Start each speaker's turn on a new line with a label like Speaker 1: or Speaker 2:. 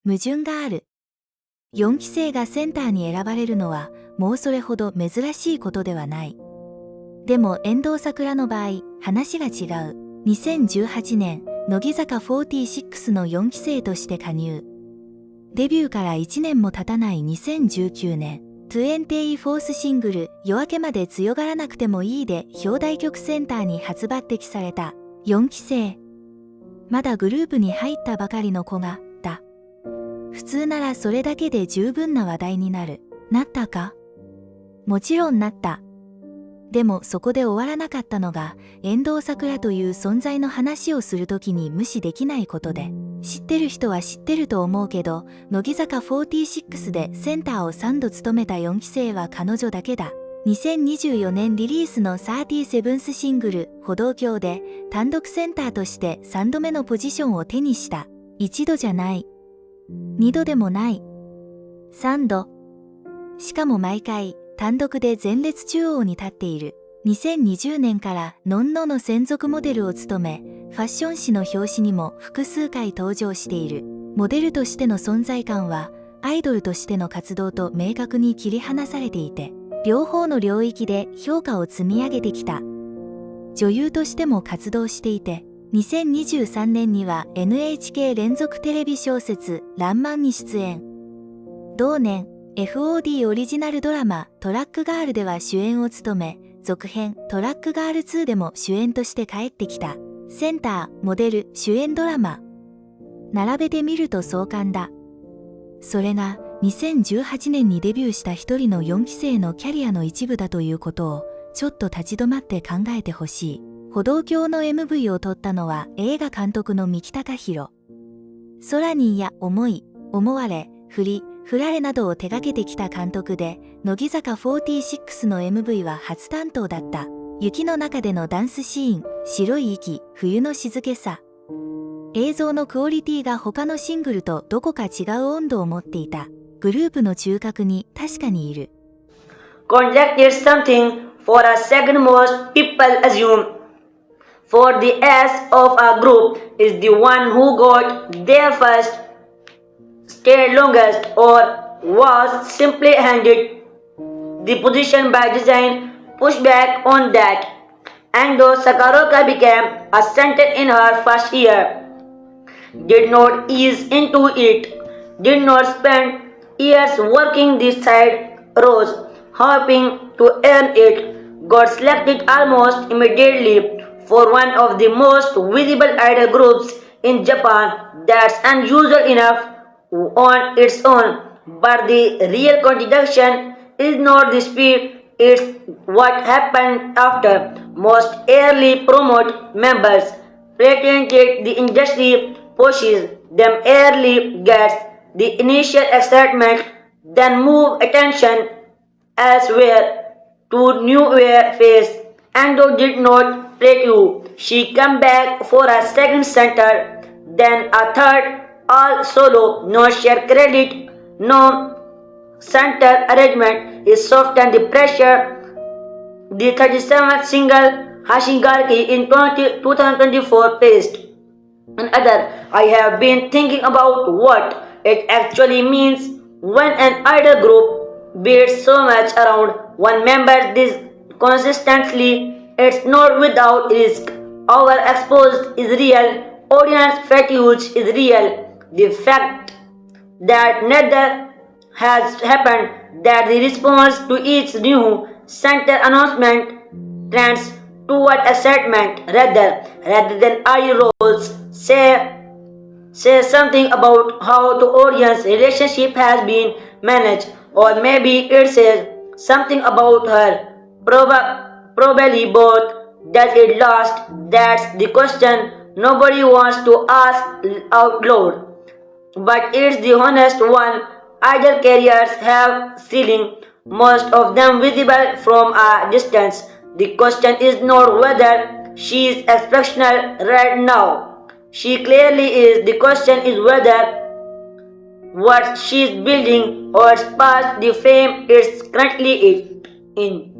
Speaker 1: 矛盾がある。4期生がセンターに選ばれるのはもうそれほど珍しいことではない。でも遠藤さくらの場合、話が違う。2018年、乃木坂46の4期生として加入。デビューから1年も経たない2019年、24th シングル「夜明けまで強がらなくてもいい」で表題曲センターに初抜擢された4期生。まだグループに入ったばかりの子が、だ。普通ならそれだけで十分な話題になる。なったか？もちろんなった。でもそこで終わらなかったのが、遠藤さくらという存在の話をするときに無視できないことで、知ってる人は知ってると思うけど、乃木坂46でセンターを3度務めた4期生は彼女だけだ。2024年リリースの37thシングル「歩道橋」で単独センターとして3度目のポジションを手にした。1度じゃない。2度でもない。3度。しかも毎回単独で前列中央に立っている。2020年からノンノの専属モデルを務め、ファッション誌の表紙にも複数回登場している。モデルとしての存在感はアイドルとしての活動と明確に切り離されていて、両方の領域で評価を積み上げてきた。女優としても活動していて、2023年には NHK 連続テレビ小説「らんまん」に出演。同年、FOD オリジナルドラマ「トラックガール」では主演を務め、続編「トラックガール2」でも主演として帰ってきた。センター、モデル、主演ドラマ。並べてみると壮観だ。それが2018年にデビューした一人の4期生のキャリアの一部だということをちょっと立ち止まって考えてほしい。歩道橋の MV を撮ったのは映画監督の三木孝弘。ソラニンや思い、思われ、振り、振られなどを手掛けてきた監督で、乃木坂46の MV は初担当だった。雪の中でのダンスシーン、白い息、冬の静けさ。映像のクオリティが他のシングルとどこか違う温度を持っていた。グループの中核に確かにいる。
Speaker 2: Contact is something for a second most people assume. For the S of a group is the one who got there first, stayed longest, or was simply handed the position by design. Push back on that. And though Sakaroka became a center in her first year, did not ease into it, did not spend years working the side rows, hoping to earn it, got selected almost immediately for one of the most visible idol groups in Japan. That's unusual enough on its own, but the real contradiction is not the speed, it's what happened after. Most early promote members patented the industry pushes them early gets the initial excitement, then move attention elsewhere to newer phase. Ando did not plateau. She came back for a second center, then a third, all solo, no shared credit, no center arrangement is softened the pressure. The 37th single Hashigarki in 2024 placed. Another, I have been thinking about what it actually means when an idol group beats so much around one member this consistently. It's not without risk. Overexposed is real. Audience fatigue is real. The fact that neither has happened, that the response to each new center announcement trends toward excitement rather than eye rolls, say something about how the audience relationship has been managed, or maybe it says something about her. Probably both. Does it last? That's the question nobody wants to ask out loud. But it's the honest one. Idol careers have ceiling, most of them visible from a distance. The question is not whether she is exceptional right now. She clearly is. The question is whether what she is building or past the fame is currently in.